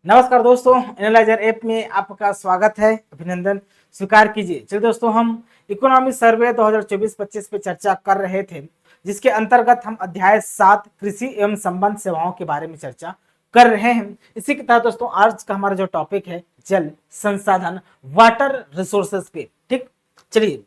नमस्कार दोस्तों, analyser app में आपका स्वागत है। अभिनंदन स्वीकार कीजिए। चलिए दोस्तों, हम इकोनॉमी सर्वे 2024-25 पे चर्चा कर रहे थे, जिसके अंतर्गत हम अध्याय 7 कृषि एवं संबंध सेवाओं के बारे में चर्चा कर रहे हैं। इसी के तहत दोस्तों आज का हमारा जो टॉपिक है जल संसाधन, वाटर रिसोर्सेज पे। ठीक, चलिए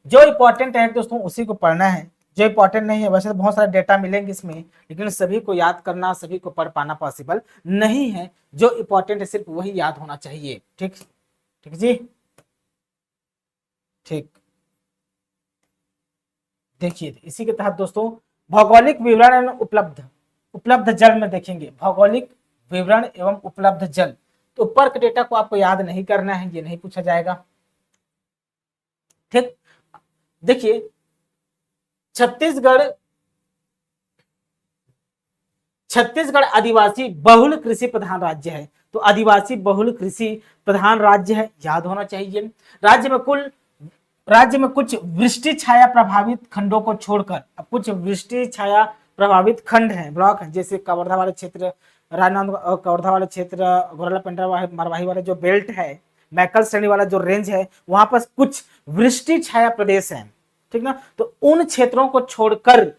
जो इंपॉर्टेंट है दोस्तों उसी को पढ़ना है, जो इंपॉर्टेंट नहीं है। वैसे तो बहुत सारे डेटा मिलेंगे इसमें, लेकिन सभी को याद करना, सभी को पढ़ पाना पॉसिबल नहीं है। जो इंपॉर्टेंट है सिर्फ वही याद होना चाहिए। ठीक ठीक जी, ठीक। देखिए इसी के तहत दोस्तों भौगोलिक विवरण एवं उपलब्ध जल में देखेंगे। भौगोलिक विवरण एवं उपलब्ध जल, तो ऊपर के डेटा को आपको याद नहीं करना है, ये नहीं पूछा जाएगा। ठीक, देखिए छत्तीसगढ़ आदिवासी बहुल कृषि प्रधान राज्य है। तो आदिवासी बहुल कृषि प्रधान राज्य है, याद होना चाहिए। राज्य में कुछ वृष्टि छाया प्रभावित खंडों को छोड़कर, अब कुछ वृष्टि छाया प्रभावित खंड हैं, ब्लॉक हैं, जैसे कवर्धा वाले क्षेत्र, राजनांदगांव कवर्धा वाले क्षेत्र, गोरला पेंड्रा मरवाही वाला जो बेल्ट है, मैकल श्रेणी वाला जो रेंज है, वहां पर कुछ वृष्टि छाया प्रदेश है। ठीक ना, तो उन क्षेत्रों को छोड़कर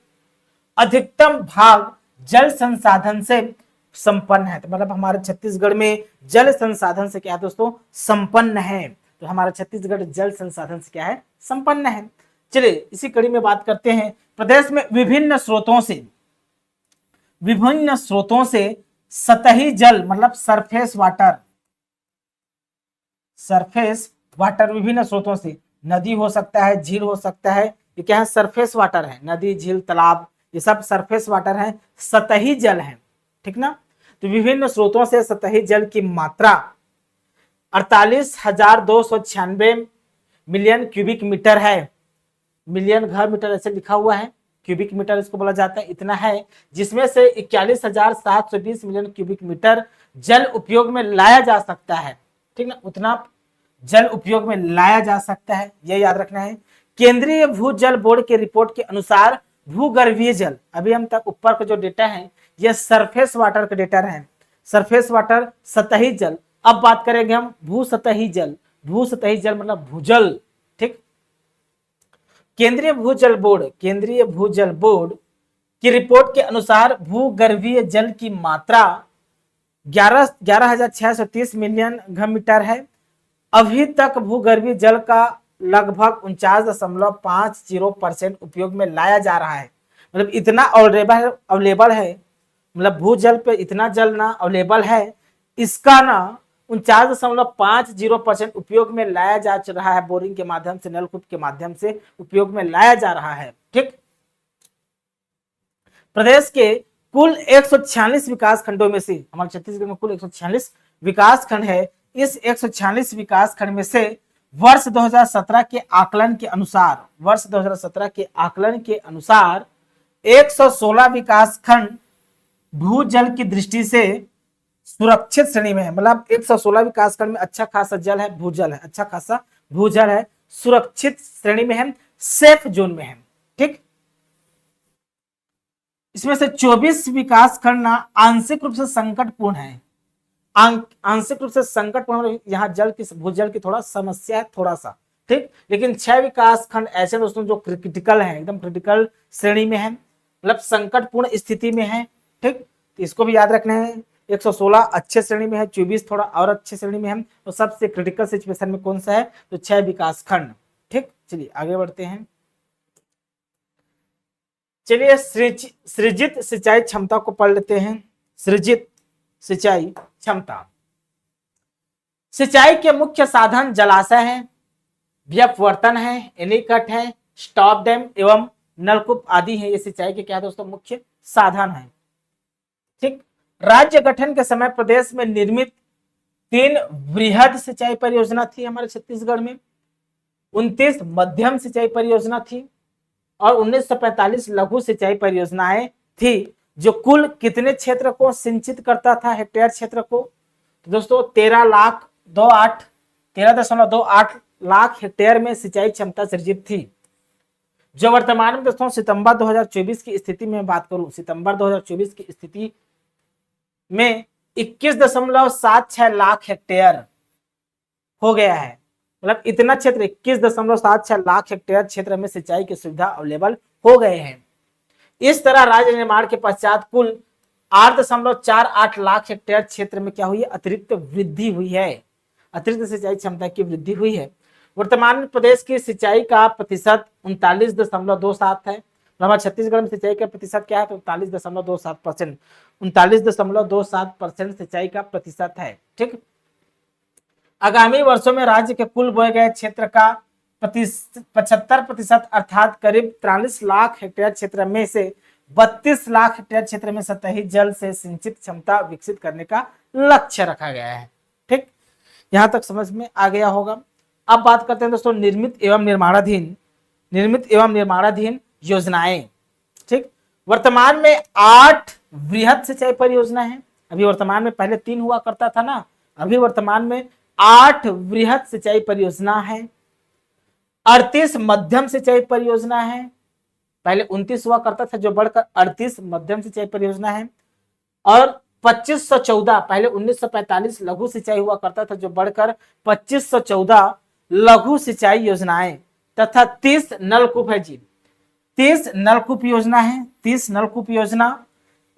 अधिकतम भाग जल संसाधन से संपन्न है। तो मतलब हमारे छत्तीसगढ़ में जल संसाधन से क्या है दोस्तों, संपन्न है। तो हमारा छत्तीसगढ़ जल संसाधन से क्या है, संपन्न है। चलिए इसी कड़ी में बात करते हैं। प्रदेश में विभिन्न स्रोतों से सतही जल मतलब सरफेस वाटर विभिन्न स्रोतों से, नदी हो सकता है, झील हो सकता है, ये क्या है, सरफेस वाटर है। नदी, झील, तालाब, ये सब सरफेस वाटर है, सतही जल है। ठीक ना, तो विभिन्न स्रोतों से सतही जल की मात्रा 48,296 मिलियन क्यूबिक मीटर है। मिलियन घन मीटर ऐसे लिखा हुआ है, क्यूबिक मीटर इसको बोला जाता है, इतना है। जिसमें से 41,720 मिलियन क्यूबिक मीटर जल उपयोग में लाया जा सकता है। ठीक ना, उतना जल उपयोग में लाया जा सकता है, यह याद रखना है। केंद्रीय भूजल बोर्ड के रिपोर्ट के अनुसार भूगर्भीय जल, अभी हम तक ऊपर का जो डेटा है यह सरफेस वाटर का डेटा है, सरफेस वाटर, सतही जल। अब बात करेंगे हम भूसतही जल मतलब भूजल। ठीक, केंद्रीय भूजल बोर्ड की रिपोर्ट के अनुसार भूगर्भीय जल की मात्रा 11,630 मिलियन घन मीटर है। अभी तक भूगर्भीय जल का लगभग 49.50% उपयोग में लाया जा रहा है। मतलब इतना अवेलेबल है, मतलब भूजल पे इतना जल ना अवेलेबल है, इसका ना 49.50% उपयोग में लाया जा रहा है। बोरिंग के माध्यम से, नलकूप के माध्यम से उपयोग में लाया जा रहा है। ठीक, प्रदेश के कुल 146 विकास खंडों में से, हमारे छत्तीसगढ़ में कुल 146 विकास खंड है। इस 146 विकास खंड में से वर्ष 2017 के आकलन के अनुसार 116 विकास खंड भूजल की दृष्टि से सुरक्षित श्रेणी में है। मतलब 116 विकास खंड में अच्छा खासा जल है, भूजल है, अच्छा खासा भूजल है, सुरक्षित श्रेणी में है, सेफ जोन में है। ठीक, इसमें से 24 विकास खंड ना आंशिक रूप से संकटपूर्ण है। आंशिक रूप से संकटपूर्ण, यहाँ जल की, भूजल की थोड़ा समस्या है, थोड़ा सा। ठीक, लेकिन 6 विकास खंड ऐसे दोस्तों जो क्रिटिकल है, एकदम क्रिटिकल श्रेणी में है, मतलब संकटपूर्ण स्थिति में है। ठीक, तो इसको भी याद रखना है। 116 अच्छे श्रेणी में है, 24 थोड़ा और अच्छे श्रेणी में है, तो सबसे क्रिटिकल सिचुएशन में कौन सा है, तो 6 विकास खंड। ठीक, चलिए आगे बढ़ते हैं। चलिए सृजित सिंचाई क्षमता को पढ़ लेते हैं। सृजित सिंचाई क्षमता, सिंचाई के मुख्य साधन जलाशय हैं, व्यपवर्तन है, एनीकट है, स्टॉप डैम एवं नलकूप आदि है। ये सिंचाई के क्या दोस्तों, मुख्य साधन है। ठीक, राज्य गठन के समय प्रदेश में निर्मित 3 वृहद सिंचाई परियोजना थी हमारे छत्तीसगढ़ में, 29 मध्यम सिंचाई परियोजना थी और 1945 लघु सिंचाई परियोजनाएं थी, जो कुल कितने क्षेत्र को सिंचित करता था, हेक्टेयर क्षेत्र को, तो दोस्तों 13.28 लाख हेक्टेयर में सिंचाई क्षमता सृजित थी। जो वर्तमान में दोस्तों सितंबर 2024 की स्थिति में बात करूं, सितंबर 2024 की स्थिति में 21.76 लाख हेक्टेयर हो गया है। मतलब इतना क्षेत्र 21.76 लाख हेक्टेयर क्षेत्र में सिंचाई की सुविधा अवेलेबल हो गए हैं। इस तरह राज्य निर्माण के पश्चात कुल 8.48 लाख हेक्टेयर क्षेत्र में क्या हुई है, अतिरिक्त वृद्धि हुई है, अतिरिक्त सिंचाई क्षमता की वृद्धि हुई है। वर्तमान में प्रदेश की सिंचाई का प्रतिशत 39.27 है। हमारे छत्तीसगढ़ में सिंचाई का प्रतिशत क्या है, तो 39.27%, 39.27% सिंचाई का प्रतिशत है। ठीक, आगामी वर्षों में राज्य के कुल बोए गए क्षेत्र का 75% अर्थात करीब 43 लाख हेक्टेयर क्षेत्र में से 32 लाख हेक्टेयर क्षेत्र में सतही जल से सिंचित क्षमता विकसित करने का लक्ष्य रखा गया है। ठीक, यहां तक समझ में आ गया होगा। अब बात करते हैं दोस्तों निर्मित एवं निर्माणाधीन योजनाएं। ठीक, वर्तमान में 8 वृहद सिंचाई परियोजना है। अभी वर्तमान में, पहले 3 हुआ करता था ना, अभी वर्तमान में 8 वृहद सिंचाई परियोजना है, 38 मध्यम सिंचाई परियोजना है। पहले 29 हुआ करता था, जो बढ़कर 38 मध्यम सिंचाई परियोजना है, और 2514, पहले 1945 लघु सिंचाई हुआ करता था, जो बढ़कर 2514 लघु सिंचाई योजनाएं, तथा 30 नलकूप है जी, 30 नलकूप योजना है, 30 नलकूप योजना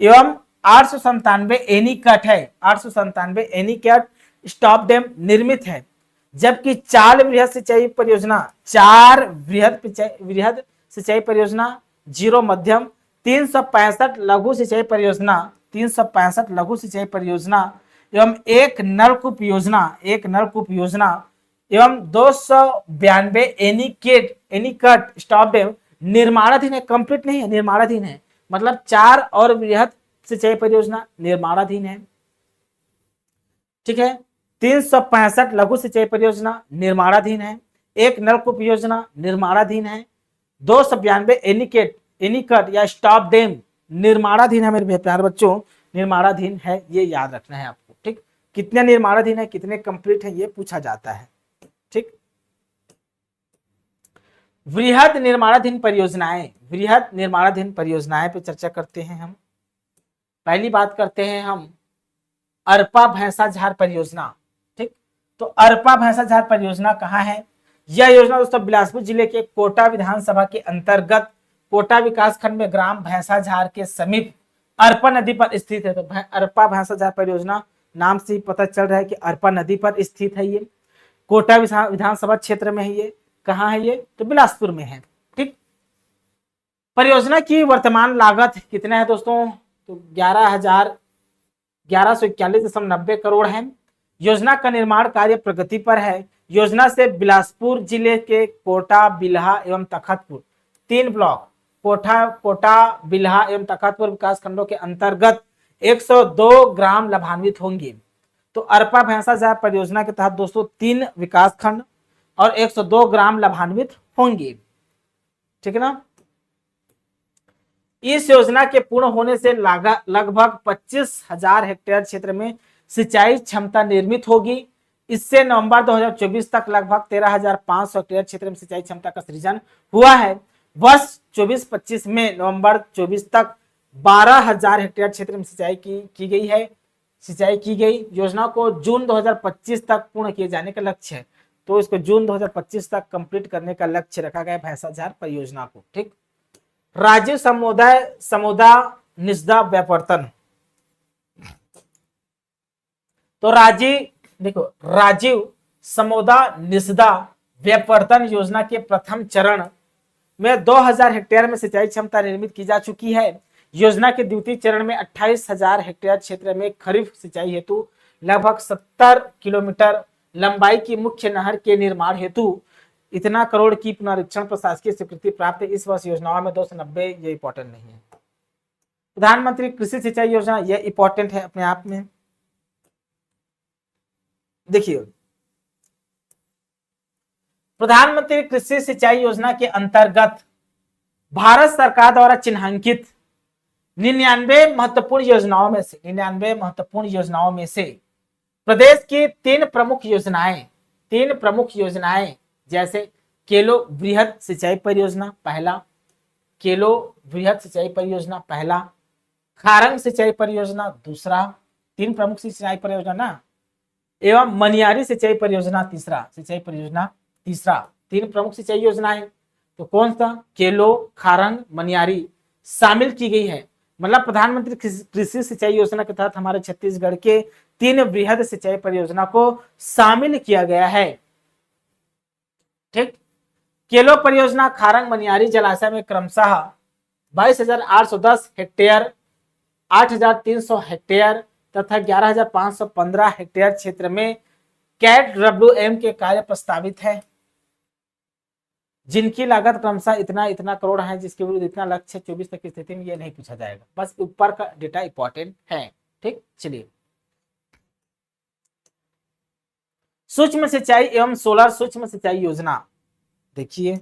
एवं 897 एनीकट है, 897 एनीकट स्टॉप डैम निर्मित है। जबकि 4 वृहद सिंचाई परियोजना, 4 वृहद सिंचाई परियोजना, 0 मध्यम, 365 लघु सिंचाई परियोजना, 365 लघु सिंचाई परियोजना एवं 1 नलकूप योजना एवं 292 एनीकट स्टॉप डैम निर्माणाधीन है, कंप्लीट नहीं है, निर्माणाधीन है। मतलब 4 और वृहद सिंचाई परियोजना निर्माणाधीन है। ठीक है, 365 लघु सिंचाई परियोजना निर्माणाधीन है, 1 नलकूप योजना निर्माणाधीन है, 292 एनीकट या स्टॉप डैम निर्माणाधीन है। मेरे प्यारे बच्चों, निर्माणाधीन है, ये याद रखना है आपको। ठीक, कितने निर्माणाधीन है, कितने कंप्लीट है, ये पूछा जाता है। ठीक, वृहद निर्माणाधीन परियोजनाएं पे चर्चा करते हैं हम। पहली बात करते हैं हम अरपा भैंसाझार परियोजना। ठीक, तो अरपा भैंसाझार परियोजना कहाँ है? यह योजना दोस्तों बिलासपुर जिले के कोटा विधानसभा के अंतर्गत कोटा विकास खंड में ग्राम भैंसाझार के समीप अरपा नदी पर स्थित है। तो अरपा भैंसाझार परियोजना नाम से ही पता चल रहा है कि अरपा नदी पर स्थित है। ये कोटा विधानसभा क्षेत्र में है। ये कहाँ है? ये तो बिलासपुर में है। ठीक, परियोजना की वर्तमान लागत कितना है दोस्तों? तो 11,1141.90 करोड़ है। योजना का निर्माण कार्य प्रगति पर है। योजना से बिलासपुर जिले के कोटा, बिल्हा एवं तखतपुर 3 ब्लॉक कोटा, बिल्हा एवं तखतपुर विकास खंडों के अंतर्गत 102 ग्राम लाभान्वित होंगे। तो अरपा भैंसाझार परियोजना के तहत दोस्तों 3 विकास खंड और 102 ग्राम लाभान्वित होंगे। ठीक है ना। इस योजना के पूर्ण होने से लगभग 25,000 हेक्टेयर क्षेत्र में सिंचाई क्षमता निर्मित होगी। इससे नवंबर 2024 तक लगभग 13,500 हेक्टेयर क्षेत्र में सिंचाई क्षमता का सृजन हुआ है। वर्ष 24-25 में नवंबर 24 तक 12,000 हेक्टेयर क्षेत्र में सिंचाई की गई। योजना को जून 2025 तक पूर्ण किए जाने का लक्ष्य है। तो इसको जून 2025 तक कंप्लीट करने का लक्ष्य रखा गया भैंसाझार परियोजना को। ठीक, राजीव समोदा निस्दा व्यावर्तन। तो राजीव समोदा निस्दा व्यावर्तन योजना के प्रथम चरण में 2,000 हेक्टेयर में सिंचाई क्षमता निर्मित की जा चुकी है। योजना के द्वितीय चरण में 28,000 हेक्टेयर क्षेत्र में खरीफ सिंचाई हेतु लगभग 70 किलोमीटर लंबाई की मुख्य नहर के निर्माण हेतु इतना करोड़ की पुनरीक्षण प्रशासकीय स्वीकृति प्राप्त है। इस वर्ष योजनाओं में 290, ये इंपॉर्टेंट नहीं है। प्रधानमंत्री कृषि सिंचाई योजना, यह इंपॉर्टेंट है अपने आप में। देखिए, प्रधानमंत्री कृषि सिंचाई योजना के अंतर्गत भारत सरकार द्वारा चिन्हांकित 99 महत्वपूर्ण योजनाओं में से प्रदेश की 3 प्रमुख योजनाएं जैसे केलो वृहद सिंचाई परियोजना पहला, केलो वृहद सिंचाई परियोजना पहला, खारंग सिंचाई परियोजना दूसरा, 3 प्रमुख सिंचाई परियोजना ना, एवं मनियारी सिंचाई परियोजना तीसरा, सिंचाई परियोजना तीसरा। 3 प्रमुख सिंचाई योजना है, तो कौन सा, केलो, खारंग, मनियारी शामिल की गई है। मतलब प्रधानमंत्री कृषि सिंचाई योजना के तहत हमारे छत्तीसगढ़ के 3 वृहद सिंचाई परियोजना को शामिल किया गया है। ठीक, केलो परियोजना खारंग मनियारी जलाशय में क्रमशः 22,810 हेक्टेयर, 8,300 हेक्टेयर तथा 11,515 हेक्टेयर क्षेत्र में CATWM के कार्य प्रस्तावित है, जिनकी लागत क्रमशः इतना इतना करोड़ है, जिसके विरुद्ध इतना लक्ष्य 24 तक की स्थिति में ये नहीं पूछा जाएगा, बस ऊपर का डेटा इंपॉर्टेंट है। ठीक, चलिए सूक्ष्म सिंचाई एवं सोलर सूक्ष्म सिंचाई योजना देखिए,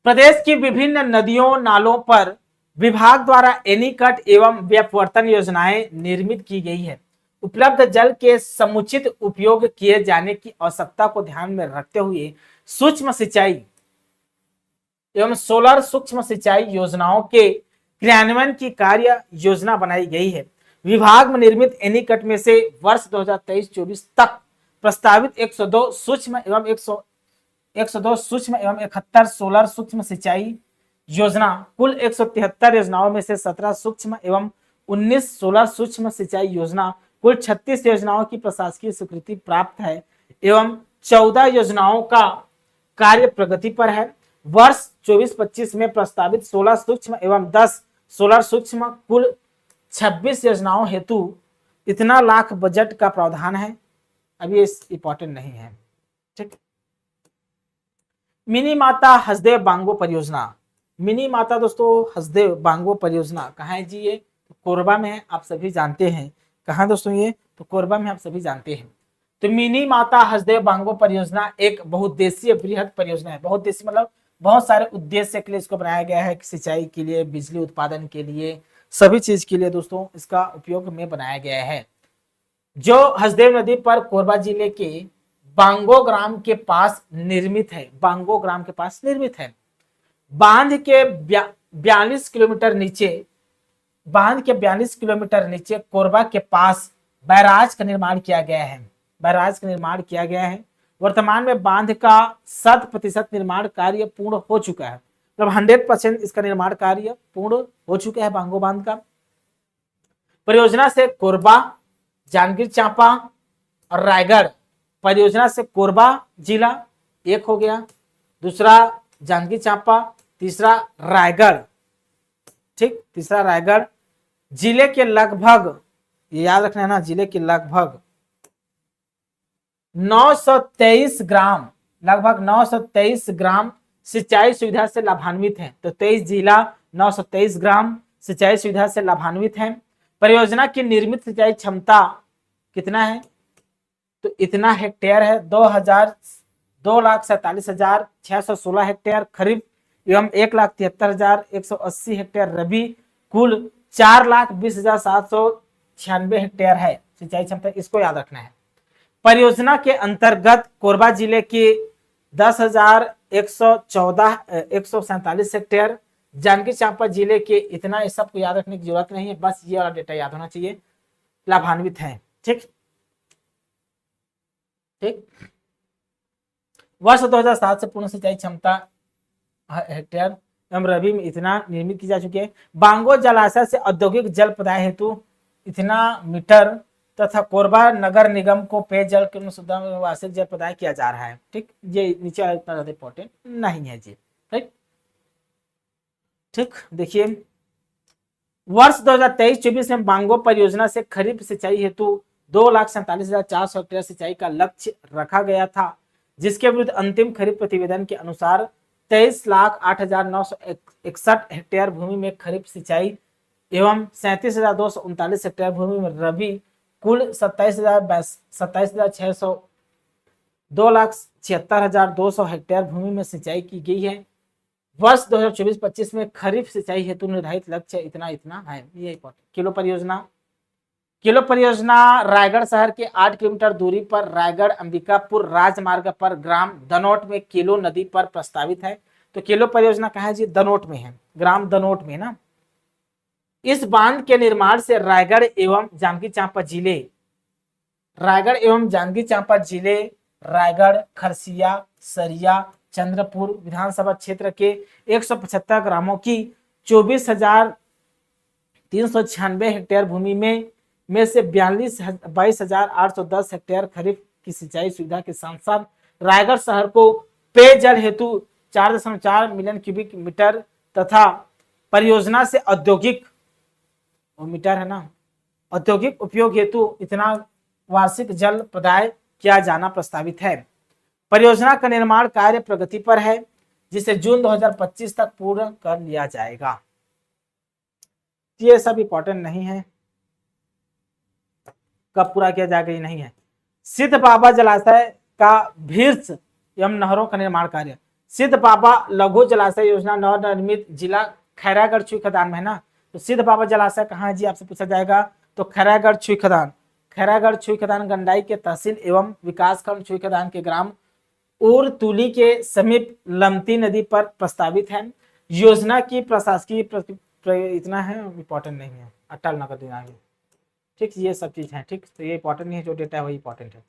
प्रदेश की विभिन्न नदियों नालों पर विभाग द्वारा एनीकट एवं व्यपवर्तन योजनाएं निर्मित की गई है। उपलब्ध जल के समुचित उपयोग किए जाने की आवश्यकता को ध्यान में रखते हुए सूक्ष्म सिंचाई एवं सोलर सूक्ष्म सिंचाई योजनाओं के क्रियान्वयन की कार्य योजना बनाई गई है। विभाग में निर्मित एनीकट में से वर्ष 2023-24 तक प्रस्तावित 102 सूक्ष्म एवं 102 सूक्ष्म एवं 71 सोलर सूक्ष्म सिंचाई योजना, कुल 173 योजनाओं में से 17 सूक्ष्म एवं 19 सोलर सूक्ष्म सिंचाई योजना, कुल 36 योजनाओं की प्रशासकीय स्वीकृति प्राप्त है एवं 14 योजनाओं का कार्य प्रगति पर है। वर्ष 24-25 में प्रस्तावित 16 सूक्ष्म एवं 10 सोलर सूक्ष्म कुल 26 योजनाओं हेतु इतना लाख बजट का प्रावधान है। अभी इस इंपॉर्टेंट नहीं है। ठीक, मिनी माता हसदेव बांगो परियोजना, मिनी माता दोस्तों हसदेव बांगो परियोजना कहाँ है जी, ये कोरबा में है, आप सभी जानते हैं। कहाँ दोस्तों, ये तो कोरबा में आप सभी जानते हैं। तो मिनी माता हसदेव बांगो परियोजना एक बहुउद्देशीय बृहद परियोजना है। बहुउद्देशीय मतलब बहुत सारे उद्देश्य के लिए इसको बनाया गया है, सिंचाई के लिए, बिजली उत्पादन के लिए, सभी चीज के लिए दोस्तों इसका उपयोग में बनाया गया है, जो हसदेव नदी पर कोरबा जिले के बांगो ग्राम के पास निर्मित है। बांगो ग्राम के पास निर्मित है। बांध के 42 किलोमीटर नीचे, बांध के 42 किलोमीटर नीचे कोरबा के पास बैराज का निर्माण किया गया है। बैराज का निर्माण किया गया है। वर्तमान में बांध का 100% निर्माण कार्य पूर्ण हो चुका है, मतलब 100% इसका निर्माण कार्य पूर्ण हो चुका है बांगो बांध का। परियोजना से कोरबा, जांजगीर चांपा और रायगढ़, परियोजना से कोरबा जिला एक हो गया, दूसरा जांजगीर चांपा, तीसरा रायगढ़। ठीक, तीसरा रायगढ़ जिले के लगभग, ये याद रखना है ना, जिले के लगभग 923 ग्राम, लगभग 923 ग्राम सिंचाई सुविधा से लाभान्वित हैं। तो 23 जिला 923 ग्राम सिंचाई सुविधा से लाभान्वित हैं। परियोजना की निर्मित सिंचाई क्षमता कितना है, तो इतना हेक्टेयर है, 2,47,616 हेक्टेयर खरीफ एवं 1,73,180 हेक्टेयर रबी, कुल 4,20,796 हेक्टेयर है सिंचाई क्षमता। इसको याद रखना है। परियोजना के अंतर्गत कोरबा जिले के 10,147 हेक्टेयर, जांजगीर चांपा जिले के इतना, इस सबको याद रखने की जरूरत नहीं है, बस ये वाला डेटा याद होना चाहिए, लाभान्वित है। ठीक ठीक, वर्ष 2007 से पूर्ण सिंचाई क्षमता हेक्टेयर एवं रबी में इतना निर्मित की जा चुकी है। बांगो जलाशय से औद्योगिक जल प्रदाय हेतु इतना मीटर तथा कोरबा नगर निगम को पेयजल के वार्षिक जल प्रदाय किया जा रहा है। ठीक, ये नीचे इतना ज्यादा इंपॉर्टेंट नहीं है जी। ठीक ठीक, देखिए वर्ष 2023-24 में बांगो परियोजना से खरीफ सिंचाई हेतु 2,47,400 हेक्टेयर सिंचाई का लक्ष्य रखा गया था, जिसके विरुद्ध अंतिम खरीफ प्रतिवेदन के अनुसार 23,08,961 हेक्टेयर भूमि में खरीफ सिंचाई एवं 37,239 हेक्टेयर भूमि में रबी, कुल 27,600 2,76,200 हेक्टेयर भूमि में सिंचाई की गई है। वर्ष 2024-25 में खरीफ सिंचाई हेतु निर्धारित लक्ष्य इतना इतना है। ये इंपॉर्टेंट। किलो परियोजना किलो परियोजना रायगढ़ शहर के 8 किलोमीटर दूरी पर रायगढ़ अंबिकापुर राजमार्ग पर ग्राम दनोट में किलो नदी पर प्रस्तावित है। तो किलो परियोजना कहाँ है जी? दनोट में है, ग्राम दनोट में ना। इस बांध के निर्माण से रायगढ़ एवं जांजगीर चांपा जिले, रायगढ़ एवं जांजगीर चांपा जिले, रायगढ़, खरसिया, सरिया, चंद्रपुर विधानसभा क्षेत्र के 175 ग्रामों की 24,396 हेक्टेयर भूमि में से 22,810 हेक्टेयर खरीफ की सिंचाई सुविधा के साथ साथ रायगढ़ शहर को पेयजल हेतु 4.4 मिलियन क्यूबिक मीटर तथा परियोजना से औद्योगिक मीटर है ना, औद्योगिक उपयोग हेतु इतना वार्षिक जल प्रदाय किया जाना प्रस्तावित है। परियोजना का निर्माण कार्य प्रगति पर है, जिसे जून 2025 तक पूर्ण कर लिया जाएगा। ये सब इंपॉर्टेंट नहीं है, कब पूरा किया जाएगा ये नहीं है। सिद्ध बाबा जलाशय का भीर्स एवं नहरों का निर्माण कार्य, सिद्ध बाबा लघु जलाशय योजना नवनिर्मित जिला खैरागढ़ छुई खदान में है ना। तो सिद्ध बाबा जलाशय कहाँ है जी? आपसे पूछा जाएगा। तो खैरागढ़ छुई खदान, खैरागढ़ छुई खदान गंडाई के तहसील एवं विकासखंड छुई खदान के ग्राम उरतुली के समीप लमती नदी पर प्रस्तावित है। योजना की प्रशासकीय इतना है, इंपॉर्टेंट नहीं है, अटल नगर दिनांक, ठीक, ये सब चीज है, ठीक। तो ये इंपॉर्टेंट नहीं है, जो डेटा है वही इंपॉर्टेंट है।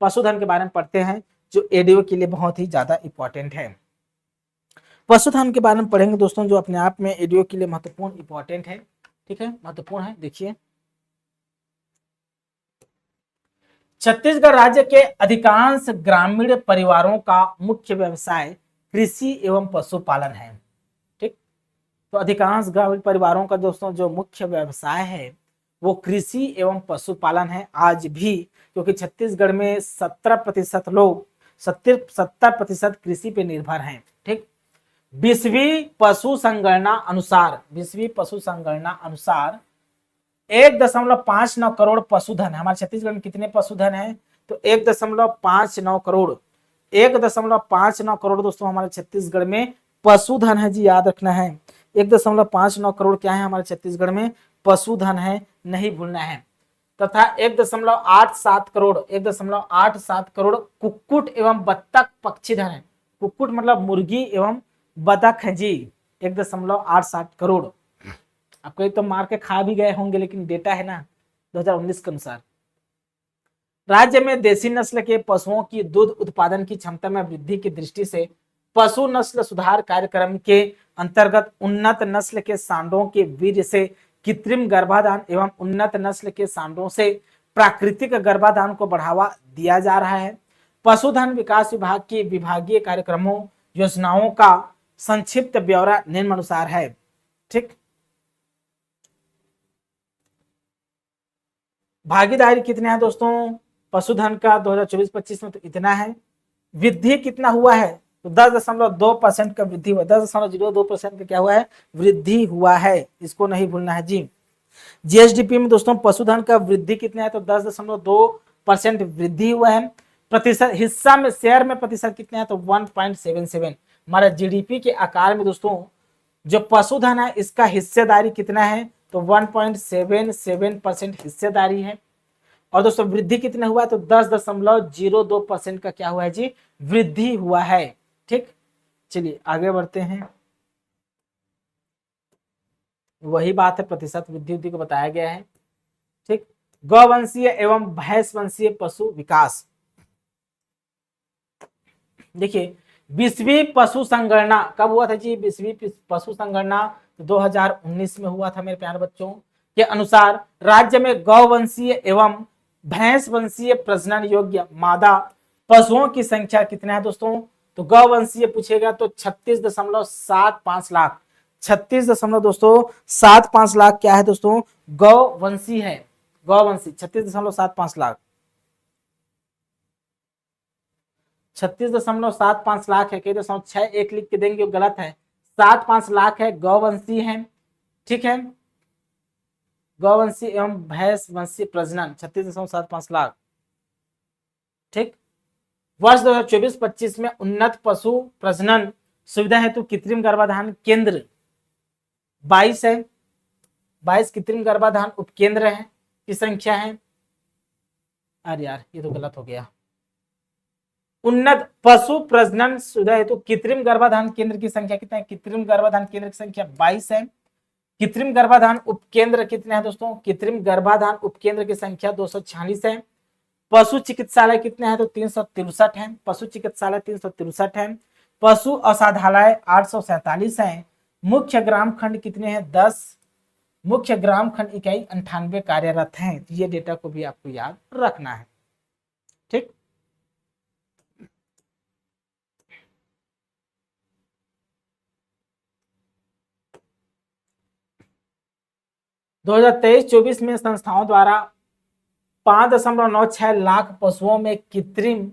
पशुधन के बारे में पढ़ते हैं, जो एडीओ के लिए बहुत ही ज्यादा इंपॉर्टेंट है। पशुधन के बारे में पढ़ेंगे दोस्तों, जो अपने आप में एडीओ के लिए महत्वपूर्ण इंपॉर्टेंट है, ठीक है, महत्वपूर्ण है। देखिए, छत्तीसगढ़ राज्य के अधिकांश ग्रामीण परिवारों का मुख्य व्यवसाय कृषि एवं पशुपालन है, ठीक। तो अधिकांश ग्रामीण परिवारों का दोस्तों जो मुख्य व्यवसाय है वो कृषि एवं पशुपालन है आज भी, क्योंकि छत्तीसगढ़ में 70% लोग 70% कृषि पे निर्भर हैं, ठीक। 20वीं पशु संगणना अनुसार 1.59 करोड़ पशुधन है हमारे छत्तीसगढ़ में। कितने पशुधन है? तो 1.59 करोड़, 1.59 करोड़ दोस्तों हमारे छत्तीसगढ़ में पशुधन है जी, याद रखना है। 1.59 करोड़ क्या है हमारे छत्तीसगढ़ में? पशुधन है, नहीं भूलना है। तथा 1.87 करोड़ कुक्कुट एवं बत्तख पक्षीधन है। कुक्कुट मतलब मुर्गी एवं बतख है जी, 1.87 करोड़। आप कहीं तो मार के खा भी गए होंगे, लेकिन डेटा है ना 2019 के अनुसार। राज्य में देसी नस्ल के पशुओं की दूध उत्पादन की क्षमता में वृद्धि की दृष्टि से पशु नस्ल सुधार कार्यक्रम के अंतर्गत उन्नत नस्ल के सांडों के वीर्य से कृत्रिम गर्भाधान एवं उन्नत नस्ल के सांडों से प्राकृतिक गर्भाधान को बढ़ावा दिया जा रहा है। पशुधन विकास विभाग की विभागीय कार्यक्रमों योजनाओं का संक्षिप्त ब्यौरा निम्नानुसार है, ठीक। भागीदारी कितने हैं दोस्तों पशुधन का 2024-25 में? तो इतना है। वृद्धि कितना हुआ है? तो 10.2% का वृद्धि हुआ, 10.02% का क्या हुआ है? वृद्धि हुआ है, इसको नहीं भूलना है जी। जीएसडीपी में दोस्तों पशुधन का वृद्धि कितना है? तो 10.2% वृद्धि हुआ है। प्रतिशत हिस्सा में, शेयर में प्रतिशत कितने हैं? तो 1.77। हमारा जीडीपी के आकार में दोस्तों जो पशुधन है इसका हिस्सेदारी कितना है? तो 1.77% हिस्सेदारी है। और दोस्तों वृद्धि कितना हुआ है? तो 10.02% का क्या हुआ है जी? वृद्धि हुआ है, ठीक। चलिए आगे बढ़ते हैं। वही बात है, प्रतिशत वृद्धि को बताया गया है, ठीक। गौवंशीय एवं भैंस वंशीय पशु विकास, देखिए 20वीं पशु संगणना कब हुआ था जी? 20वीं पशु संगणना 2019 में हुआ था मेरे प्यारे बच्चों। के अनुसार राज्य में गौवंशीय एवं भैंस वंशीय प्रजनन योग्य मादा पशुओं की संख्या कितना है दोस्तों? तो गौवंशीय पूछेगा तो 36.75 लाख, 36.75 लाख क्या है दोस्तों? गौवंशी है, गौवंशी 36.75 लाख, 36.75 लाख है। 61 लिख के देंगे गलत है, 75 लाख है, गौवंशी है, ठीक है। गौवंशी एवं भैंस वंशी प्रजनन 36.75 लाख, ठीक। वर्ष 2024-25 में उन्नत पशु प्रजनन सुविधा हेतु कृत्रिम गर्भाधान केंद्र 22 है, 22 कृत्रिम गर्भाधान उपकेंद्र है। की संख्या है, अरे यार ये तो गलत हो गया, उन्नत पशु प्रजनन सुविधा हेतु कृत्रिम गर्भाधान केंद्र की संख्या कितना है? कृत्रिम गर्भाधान केंद्र की संख्या 22 है। कृत्रिम गर्भाधान उपकेंद्र कितने हैं दोस्तों? कृत्रिम गर्भाधान उपकेंद्र की संख्या 246 है। पशु चिकित्सालय कितने हैं? तो 363 है। पशु चिकित्सालय 363 है। पशु औषधालय 847 है। मुख्य ग्राम खंड कितने हैं? 10। मुख्य ग्राम खंड इकाई 98 कार्यरत हैं। तो ये डेटा को भी आपको याद रखना है, ठीक। दो 2023-24 में संस्थाओं द्वारा 5.96 लाख पशुओं में कृत्रिम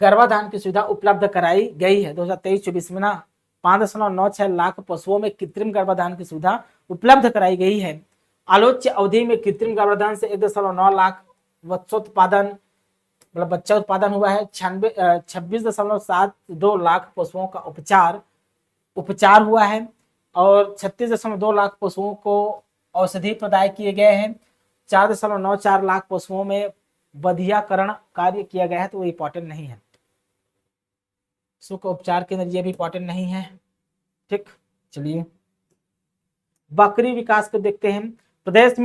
गर्भाधान की सुविधा उपलब्ध कराई गई है। 2023-24 में ना 5.96 लाख पशुओं में कृत्रिम गर्भाधान की सुविधा उपलब्ध कराई गई है। आलोच्य अवधि में कृत्रिम गर्भाधान से 1.9 लाख वत्सोत्पादन मतलब बच्चा उत्पादन हुआ है। 26.72 लाख पशुओं का उपचार हुआ है और 36.2 लाख पशुओं को औषधि प्रदाय किए गए हैं। 4.94 लाख पशुओं में बधियाकरण कार्य किया गया है। तो वो इंपॉर्टेंट नहीं है, सुख उपचार के अंदर ये भी इंपॉर्टेंट नहीं है, ठीक। चलिए बकरी विकास को देखते हैं। प्रदेश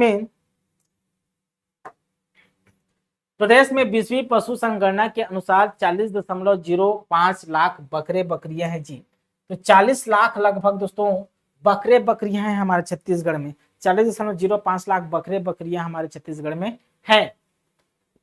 में 20वीं पशु संगणना के अनुसार 40.05 लाख बकरे बकरियां हैं जी। तो 40 लाख लगभग दोस्तों बकरे बकरियां हैं हमारे छत्तीसगढ़ में। 40.05 लाख बकरे बकरियां हमारे छत्तीसगढ़ में है।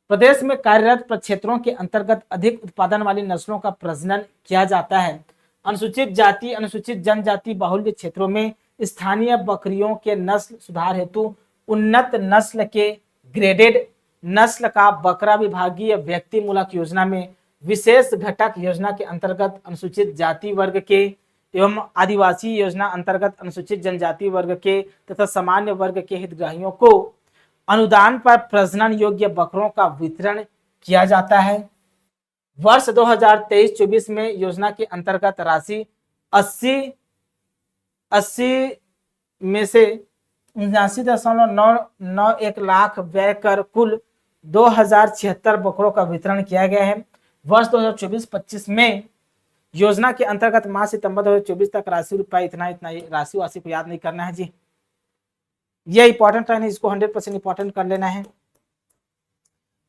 प्रदेश में कार्यरत प्रक्षेत्रों के अंतर्गत अधिक उत्पादन वाली नस्लों का प्रजनन किया जाता है। अनुसूचित जाति अनुसूचित जनजाति बाहुल्य क्षेत्रों में स्थानीय बकरियों के नस्ल सुधार हेतु उन्नत नस्ल के ग्रेडेड नस्ल का बकरा विभागीय व्यक्ति मूलक योजना में विशेष घटक योजना के अंतर्गत अनुसूचित जाति वर्ग के एवं आदिवासी योजना अंतर्गत अनुसूचित जनजाति वर्ग के तथा सामान्य वर्ग के हितग्राहियों को अनुदान पर प्रजनन योग्य बकरों का वितरण किया जाता है। वर्ष 2023-24 में योजना के अंतर्गत राशि 80 में से 79.991 लाख व्यय कर कुल 2076 बकरों का वितरण किया गया है। वर्ष 2024-25 में योजना के अंतर्गत माह सितंबर 2024 तक राशि रुपए इतना राशि वासी को याद नहीं करना है जी, ये इंपॉर्टेंट है, इसको 100% इंपॉर्टेंट कर लेना है।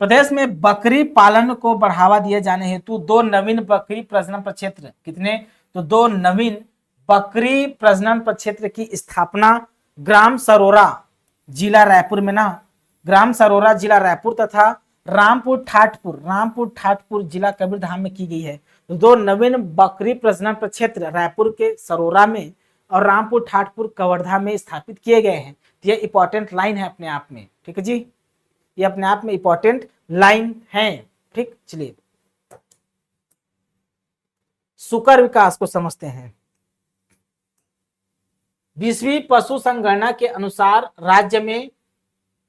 प्रदेश में बकरी पालन को बढ़ावा दिए जाने हेतु 2 नवीन बकरी प्रजनन प्रक्षेत्र कितने? तो 2 नवीन बकरी प्रजनन प्रक्षेत्र की स्थापना ग्राम सरोरा जिला रायपुर में ना, ग्राम सरोरा जिला रायपुर तथा रामपुर ठाटपुर जिला कबीरधाम में की गई है। तो 2 नवीन बकरी प्रजनन प्रक्षेत्र रायपुर के सरोरा में और रामपुर ठाटपुर कवर्धा में स्थापित किए गए हैं। ये इंपॉर्टेंट लाइन है अपने आप में, ठीक है जी, ये अपने आप में इंपॉर्टेंट लाइन है, ठीक। चलिए सुकर विकास को समझते हैं। 20वीं पशु संगणना के अनुसार राज्य में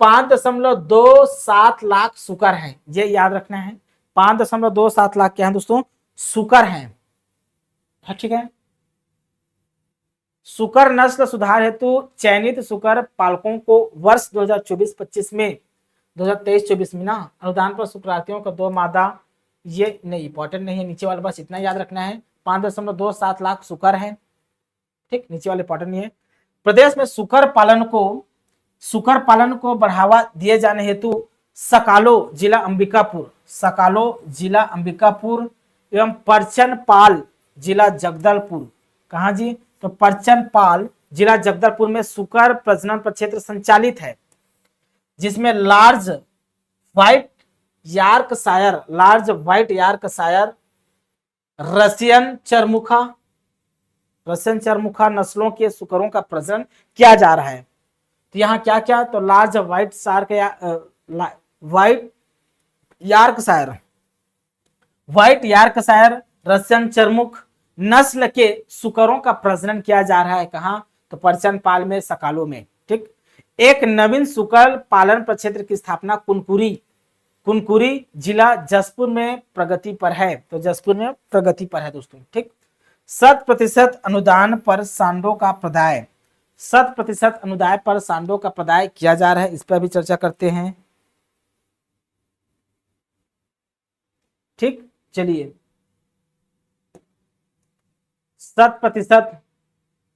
5.27 लाख सुकर हैं, ये याद रखना है। 5.27 लाख क्या है दोस्तों? सुकर हैं, ठीक है। सुकर नस्ल सुधार हेतु चयनित सुकर पालकों को वर्ष 2024-25 में 2023-24 में ना अनुदान पर सुकरातियों का 2 मादा, ये नहीं इंपॉर्टेंट नहीं है, नीचे वाला बस इतना याद रखना है। 5.27 लाख सुकर है, ठीक, नीचे वाले इंपॉर्टेंट नहीं है। प्रदेश में सुकर पालन को बढ़ावा दिए जाने हेतु सकालो जिला अंबिकापुर एवं परचनपाल जिला जगदलपुर, कहाँ जी? तो परचनपाल जिला जगदलपुर में सुकर प्रजनन प्रक्षेत्र संचालित है, जिसमें लार्ज व्हाइट यार्कशायर रशियन चरमुखा नस्लों के सुकरों का प्रजनन किया जा रहा है। तो यहाँ क्या क्या? तो लार्ज व्हाइट यार्कशायर रशियन चरमुख नस्ल के सुकरों का प्रजनन किया जा रहा है। कहाँ? तो परचनपाल में, सकालो में, ठीक। एक नवीन सुकर पालन प्रक्षेत्र की स्थापना कुनकुरी जिला जसपुर में प्रगति पर है। तो जसपुर में प्रगति पर है दोस्तों, ठीक। 100% अनुदान पर सांडों का प्रदाय 100% अनुदान पर सांडों का प्रदाय किया जा रहा है, इस पर भी चर्चा करते हैं। ठीक, चलिए 100%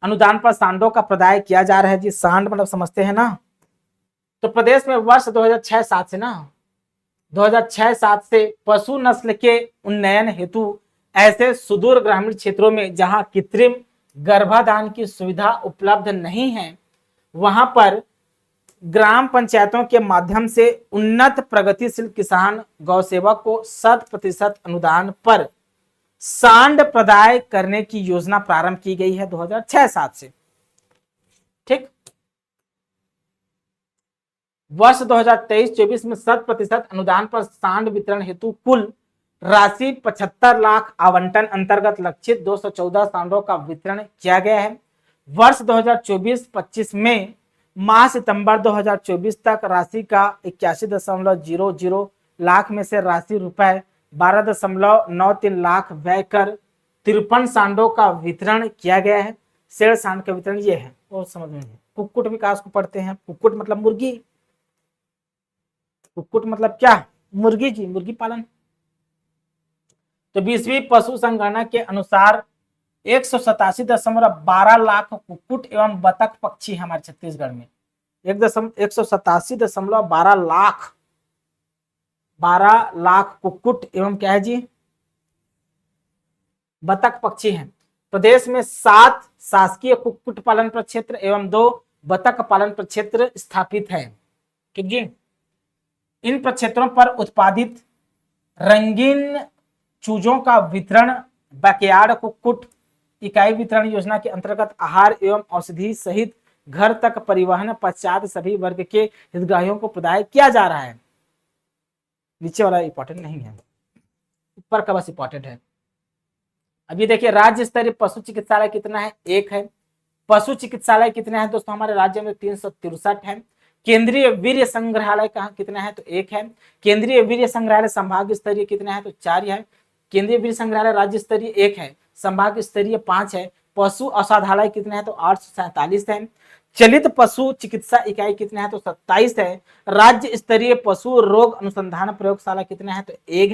अनुदान पर सांडों का प्रदाय किया जा रहा है जी। सांड मतलब समझते हैं ना। तो प्रदेश में वर्ष 2006-07 से ना 2006-07 से पशु नस्ल के उन्नयन हेतु ऐसे सुदूर ग्रामीण क्षेत्रों में जहां कृत्रिम गर्भाधान की सुविधा उपलब्ध नहीं है, वहां पर ग्राम पंचायतों के माध्यम से उन्नत प्रगतिशील किसान गौसेवक को 100% अनुदान पर सांड प्रदाय करने की योजना प्रारंभ की गई है 2006-07 से। ठीक, वर्ष 2023-24 में 100% अनुदान पर सांड वितरण हेतु कुल राशि 75 लाख आवंटन अंतर्गत लक्षित 214 सांडों का वितरण किया गया है। वर्ष 2024-25 में माह सितंबर 2024 तक राशि का 81.00 लाख में से राशि रुपए 12.93 लाख व्यय कर 53 सांडों का वितरण किया गया है। शेर सांड का वितरण ये है, और समझ में है। कुक्कुट विकास को पढ़ते हैं। कुक्कुट मतलब मुर्गी, कुक्कुट मतलब क्या? मुर्गी जी, मुर्गी पालन। तो 20वीं पशु संगणना के अनुसार 187.12 लाख कुक्कुट एवं बतख पक्षी हमारे छत्तीसगढ़ में 187.12 लाख कुक्कुट एवं क्या है जी, बतख पक्षी हैं। प्रदेश में 7 शासकीय कुक्कुट पालन प्रक्षेत्र एवं 2 बतख पालन प्रक्षेत्र स्थापित है। ठीक जी। इन प्रक्षेत्रों पर उत्पादित रंगीन चूजों का वितरण बैकयार्ड कुक्कुट इकाई वितरण योजना के अंतर्गत आहार एवं औषधि सहित घर तक परिवहन पश्चात सभी वर्ग के हितग्राहियों को प्रदाय किया जा रहा है। नीचे वाला इंपॉर्टेंट नहीं है, ऊपर का बस इंपॉर्टेंट है। अभी देखिए राज्य स्तरीय पशु चिकित्सालय कितना है? 1 है। पशु चिकित्सालय कितने हैं दोस्तों? हमारे राज्य में 363 है। केंद्रीय वीर्य संग्रहालय कहाँ कितना है? तो 1 है। केंद्रीय वीर्य संग्रहालय संभाग स्तरीय कितना है? तो 4 है। केंद्रीय वीर्य संग्रहालय राज्य स्तरीय 1 है, संभाग स्तरीय 5 है। पशु औषधालय कितने हैं? तो 847 है। चलित पशु चिकित्सा इकाई कितने हैं? तो 27 है। राज्य स्तरीय पशु रोग अनुसंधान प्रयोगशाला कितने हैं? तो 1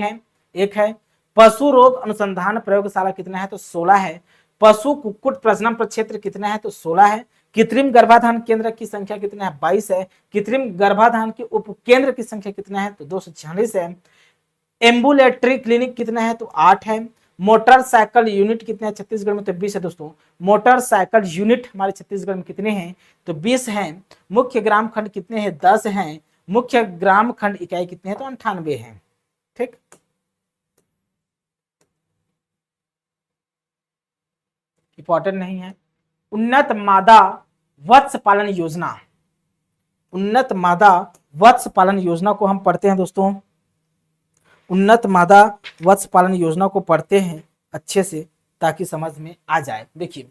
है। पशु रोग अनुसंधान प्रयोगशाला कितना है? तो 16 है। पशु कुक्कुट प्रजनन प्रक्षेत्र कितना है? तो 16 है। कृत्रिम गर्भाधान केंद्र की संख्या कितना है? 22 है। कृत्रिम गर्भाधान के उप केंद्र की संख्या कितना है? तो 246 है। एम्बुलेटरी क्लिनिक कितना है? तो 8 है। मोटरसाइकिल यूनिट कितने हैं छत्तीसगढ़ में? तो 20 है दोस्तों। मोटरसाइकिल यूनिट हमारे छत्तीसगढ़ में कितने हैं? तो 20 हैं। मुख्य ग्राम खंड कितने हैं? 10 हैं। मुख्य ग्राम खंड इकाई कितने हैं? तो 98 हैं। ठीक, इंपॉर्टेंट नहीं है। उन्नत मादा वत्स पालन योजना, उन्नत मादा वत्स पालन योजना को हम पढ़ते हैं दोस्तों। उन्नत मादा वत्स पालन योजना को पढ़ते हैं अच्छे से ताकि समझ में आ जाए। देखिए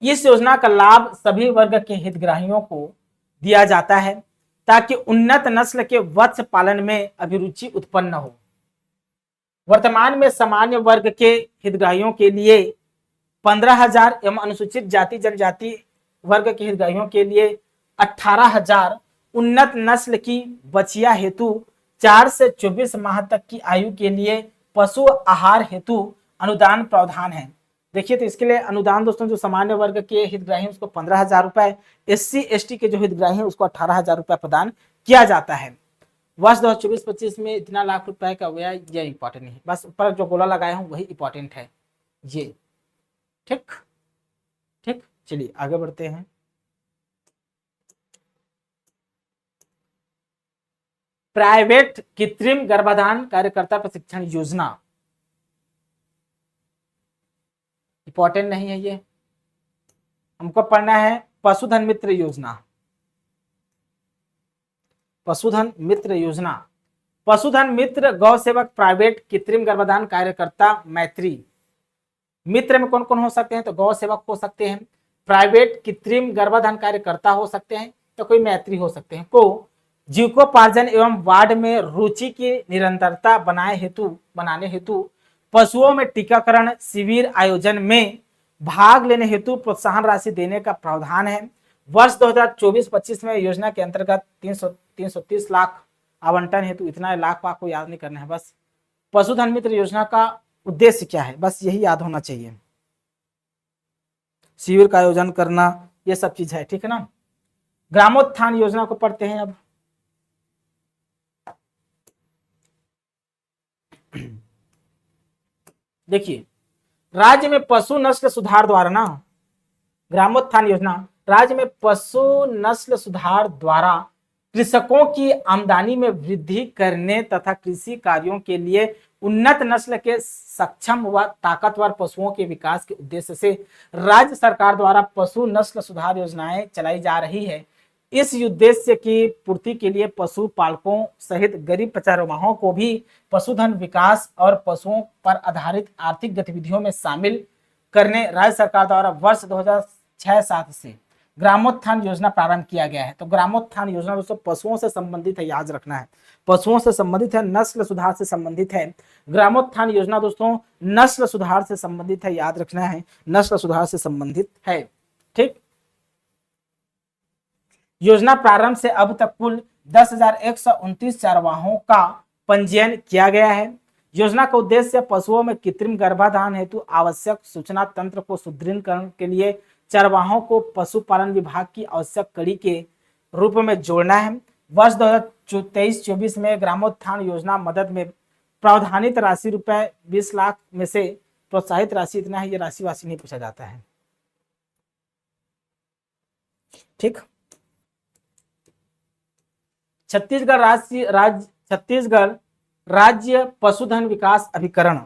इस योजना का लाभ सभी वर्ग के हितग्राहियों को दिया जाता है ताकि उन्नत नस्ल के वत्स पालन में अभिरुचि उत्पन्न हो। वर्तमान में सामान्य वर्ग के हितग्राहियों के लिए 15,000 एवं अनुसूचित जाति जनजाति वर्ग के हितग्राहियों के लिए 18,000 उन्नत नस्ल की बछिया हेतु 4 से 24 माह तक की आयु के लिए पशु आहार हेतु अनुदान प्रावधान है। देखिए तो इसके लिए अनुदान दोस्तों जो सामान्य वर्ग के हितग्राही उसको 15,000 रुपए, SC ST के जो हितग्राही हैं उसको 18,000 रुपए प्रदान किया जाता है। वर्ष 2024-25 में इतना लाख रुपए का हुआ, ये इंपॉर्टेंट नहीं, बस ऊपर जो गोला लगाया हूं वही इंपॉर्टेंट है ये। ठीक ठीक, चलिए आगे बढ़ते हैं। प्राइवेट कृत्रिम गर्भाधान कार्यकर्ता प्रशिक्षण योजना इंपॉर्टेंट नहीं है, ये हमको पढ़ना है। पशुधन मित्र योजना, पशुधन मित्र योजना, पशुधन मित्र गौ सेवक प्राइवेट कृत्रिम गर्भाधान कार्यकर्ता मैत्री। मित्र में कौन कौन हो सकते हैं? तो गौ सेवक हो सकते हैं, प्राइवेट कृत्रिम गर्भाधान कार्यकर्ता हो सकते हैं, तो कोई मैत्री हो सकते हैं। को जीविकोपार्जन एवं वार्ड में रुचि की निरंतरता बनाने हेतु पशुओं में टीकाकरण शिविर आयोजन में भाग लेने हेतु प्रोत्साहन राशि देने का प्रावधान है। वर्ष 2024-25 में योजना के अंतर्गत 330 लाख आवंटन हेतु, इतना लाख पाख को याद नहीं करना है बस। पशुधन मित्र योजना का उद्देश्य क्या है, बस यही याद होना चाहिए। शिविर का आयोजन करना, ये सब चीज है, ठीक है ना। ग्रामोत्थान योजना को पढ़ते हैं अब। देखिए, राज्य में पशु नस्ल सुधार द्वारा ना, ग्रामोत्थान योजना राज्य में पशु नस्ल सुधार द्वारा कृषकों की आमदनी में वृद्धि करने तथा कृषि कार्यों के लिए उन्नत नस्ल के सक्षम व ताकतवर पशुओं के विकास के उद्देश्य से राज्य सरकार द्वारा पशु नस्ल सुधार योजनाएं चलाई जा रही है। इस उद्देश्य की पूर्ति के लिए पशु पालकों सहित गरीब चरवाहों को भी पशुधन विकास और पशुओं पर आधारित आर्थिक गतिविधियों में शामिल करने राज्य सरकार द्वारा वर्ष 2006-07 से ग्रामोत्थान योजना प्रारंभ किया गया है। तो ग्रामोत्थान योजना दोस्तों पशुओं से संबंधित है, याद रखना है, पशुओं से संबंधित है, नस्ल सुधार से संबंधित है। ग्रामोत्थान योजना दोस्तों नस्ल सुधार से संबंधित है, याद रखना है, नस्ल सुधार से संबंधित है, ठीक। योजना प्रारंभ से अब तक कुल 10,129 चरवाहों का पंजीयन किया गया है। योजना का उद्देश्य पशुओं में कृत्रिम गर्भाधान हेतु आवश्यक सूचना तंत्र को सुदृढ़ करने के लिए चरवाहों को पशुपालन विभाग की आवश्यक कड़ी के रूप में जोड़ना है। वर्ष 2023-24 में ग्रामोत्थान योजना मदद में प्रावधानित राशि रुपए 20 लाख में से प्रोत्साहित राशि इतना है, ये राशि वासी नहीं पूछा जाता है, ठीक। छत्तीसगढ़ राज्य पशुधन विकास अभिकरण,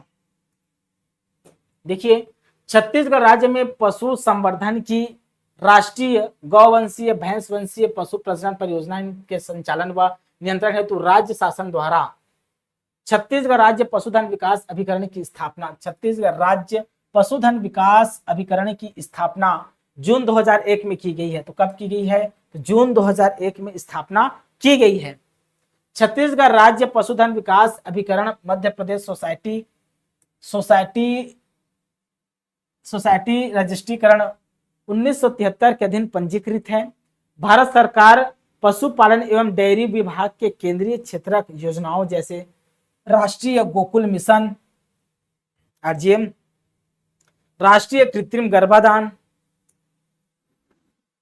देखिए छत्तीसगढ़ राज्य में पशु संवर्धन की राष्ट्रीय गौवंशीय भैंस वंशीय पशु प्रजनन परियोजना के संचालन व नियंत्रण हेतु राज्य शासन द्वारा छत्तीसगढ़ राज्य पशुधन विकास अभिकरण की स्थापना, छत्तीसगढ़ राज्य पशुधन विकास अभिकरण की स्थापना जून 2001 में की गई है। तो कब की गई है, तो जून 2001 में स्थापना की गई है। छत्तीसगढ़ राज्य पशुधन विकास अभिकरण मध्य प्रदेश सोसाइटी रजिस्ट्रीकरण 1973 के अधीन पंजीकृत है। भारत सरकार पशुपालन एवं डेयरी विभाग के केंद्रीय क्षेत्रक योजनाओं जैसे राष्ट्रीय गोकुल मिशन आरजीएम, राष्ट्रीय कृत्रिम गर्भाधान,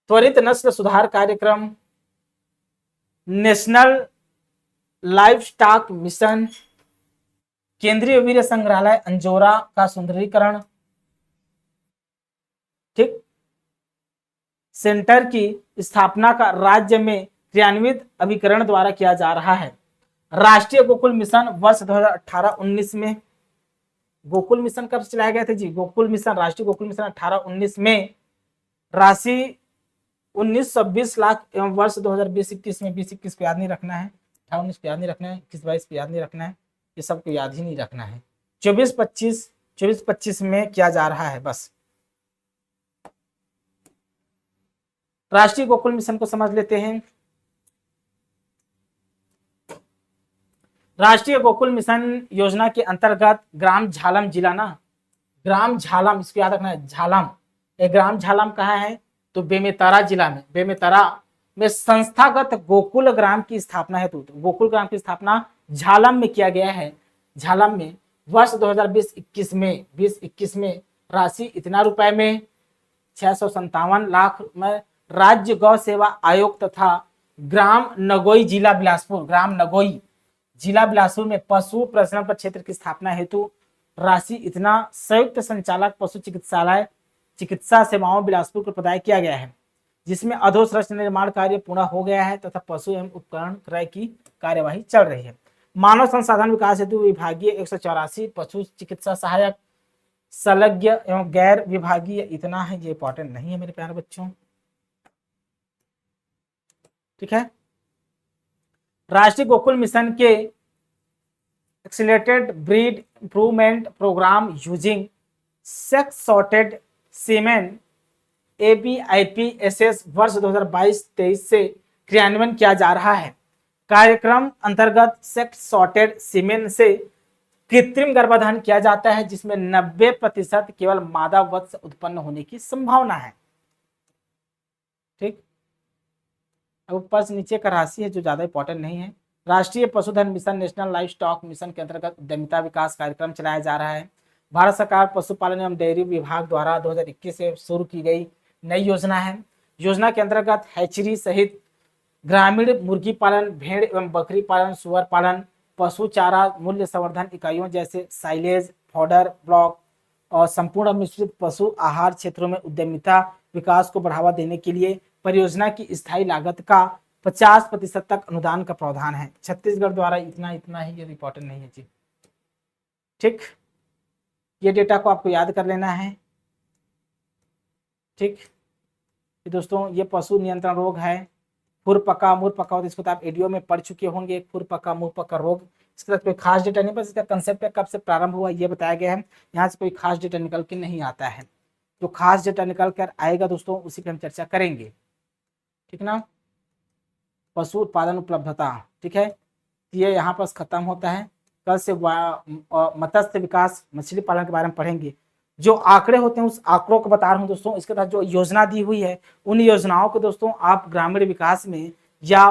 त्वरित नस्ल सुधार कार्यक्रम, नेशनल लाइव स्टॉक मिशन, केंद्रीय वीर्य संग्रहालय अंजोरा का सुंदरीकरण, ठीक, सेंटर की स्थापना का राज्य में क्रियान्वित अभिकरण द्वारा किया जा रहा है। राष्ट्रीय गोकुल मिशन वर्ष 2018-19 में, गोकुल मिशन कब चलाया गया था जी, गोकुल मिशन राष्ट्रीय गोकुल मिशन 18-19 में राशि 1920 लाख एवं वर्ष 2020-21 में 20-21 को याद नहीं रखना है, 18-19 को याद नहीं रखना है, 21-22 को याद नहीं रखना है, ये सब को याद ही नहीं रखना है। 24-25 में किया जा रहा है बस। राष्ट्रीय गोकुल मिशन को समझ लेते हैं। राष्ट्रीय गोकुल मिशन योजना के अंतर्गत ग्राम झालम जिला ना, ग्राम झालम, इसको याद रखना है, झालम, ये ग्राम झालम कहाँ है, तो बेमेतरा जिला में, बेमेतरा में संस्थागत गोकुल ग्राम की स्थापना है। तो गोकुल ग्राम की स्थापना झालम में किया गया है। झालम में वर्ष 2020-21 में राशि इतना रुपए में 657 लाख में राज्य गौ सेवा आयोग तथा ग्राम नगोई जिला बिलासपुर, ग्राम नगोई जिला बिलासपुर में पशु प्रजनन पर क्षेत्र की स्थापना हेतु राशि इतना संयुक्त संचालक पशु चिकित्सालय चिकित्सा सेवाओं बिलासपुर को प्रदान किया गया है, जिसमें अधोसंरचना निर्माण कार्य पूर्ण हो गया है तथा पशु एवं उपकरण क्रय की कार्यवाही चल रही है। मानव संसाधन विकास हेतु विभागीय 184 पशु चिकित्सा सहायक संलग्न एवं गैर विभागीय इतना है, ये इंपॉर्टेंट नहीं है मेरे प्यारे बच्चों, ठीक है। राष्ट्रीय गोकुल मिशन के accelerated breed improvement programme using sex sorted semen ABIPSS वर्ष 2022-23 से क्रियान्वयन किया जा रहा है। कार्यक्रम अंतर्गत सेक्स सॉर्टेड सीमेन से कृत्रिम गर्भाधान किया जाता है जिसमें 90% केवल मादा वत्स उत्पन्न होने की संभावना है। ठीक, अब ऊपर से नीचे का राशि है जो ज्यादा इंपॉर्टेंट नहीं है। राष्ट्रीय पशुधन mission, national live stock mission के अंतर्गत उद्यमिता विकास कार्यक्रम चलाया जा रहा है। भारत सरकार पशुपालन एवं डेयरी विभाग द्वारा 2021 से शुरू की गई नई योजना है। योजना के अंतर्गत हैचरी सहित ग्रामीण मुर्गी पालन, भेड़ एवं बकरी पालन, सुअर पालन, पशु चारा मूल्य संवर्धन इकाइयों जैसे साइलेज, फॉडर ब्लॉक और संपूर्ण मिश्रित पशु आहार क्षेत्रों में उद्यमिता विकास को बढ़ावा देने के लिए परियोजना की स्थायी लागत का 50% तक अनुदान का प्रावधान है। छत्तीसगढ़ द्वारा इतना ही, ये इंपॉर्टेंट नहीं है जी। ठीक, ये डेटा को आपको याद कर लेना है। ठीक, दोस्तों ये पशु नियंत्रण रोग है, खुरपका मुहपका होता है, इसको तो आप एडियो में पढ़ चुके होंगे। खुरपका मुहपका रोग, इसके साथ कोई खास डेटा नहीं, बस इसका कंसेप्ट कब से प्रारंभ हुआ ये बताया गया है। यहाँ से कोई खास डेटा निकल के नहीं आता है। जो खास डेटा निकल कर आएगा दोस्तों उसी पर हम चर्चा करेंगे। ठीक ना, पशु उत्पादन उपलब्धता, ठीक है, ये यहाँ पर खत्म होता है। कल से मत्स्य विकास, मछली पालन के बारे में पढ़ेंगे। जो आंकड़े होते हैं उस आंकड़ों को बता रहा हूँ दोस्तों। इसके तहत जो योजना दी हुई है उन योजनाओं को दोस्तों आप ग्रामीण विकास में या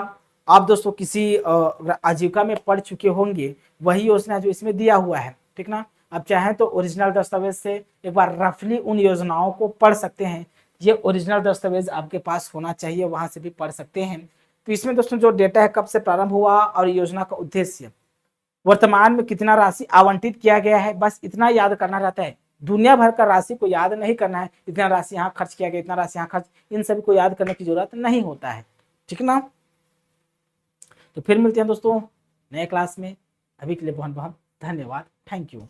आप दोस्तों किसी आजीविका में पढ़ चुके होंगे, वही योजना जो इसमें दिया हुआ है। ठीक ना, आप चाहें तो ओरिजिनल दस्तावेज से एक बार रफली उन योजनाओं को पढ़ सकते हैं। ये ओरिजिनल दस्तावेज आपके पास होना चाहिए, वहां से भी पढ़ सकते हैं। तो इसमें दोस्तों जो डेटा है कब से प्रारंभ हुआ और योजना का उद्देश्य, वर्तमान में कितना राशि आवंटित किया गया है, बस इतना याद करना रहता है। दुनिया भर का राशि को याद नहीं करना है, इतना राशि यहाँ खर्च किया गया, इतना राशि यहाँ खर्च, इन सभी को याद करने की जरूरत नहीं होता है। ठीक ना, तो फिर मिलते हैं दोस्तों नए क्लास में। अभी के लिए बहुत बहुत धन्यवाद। Thank you.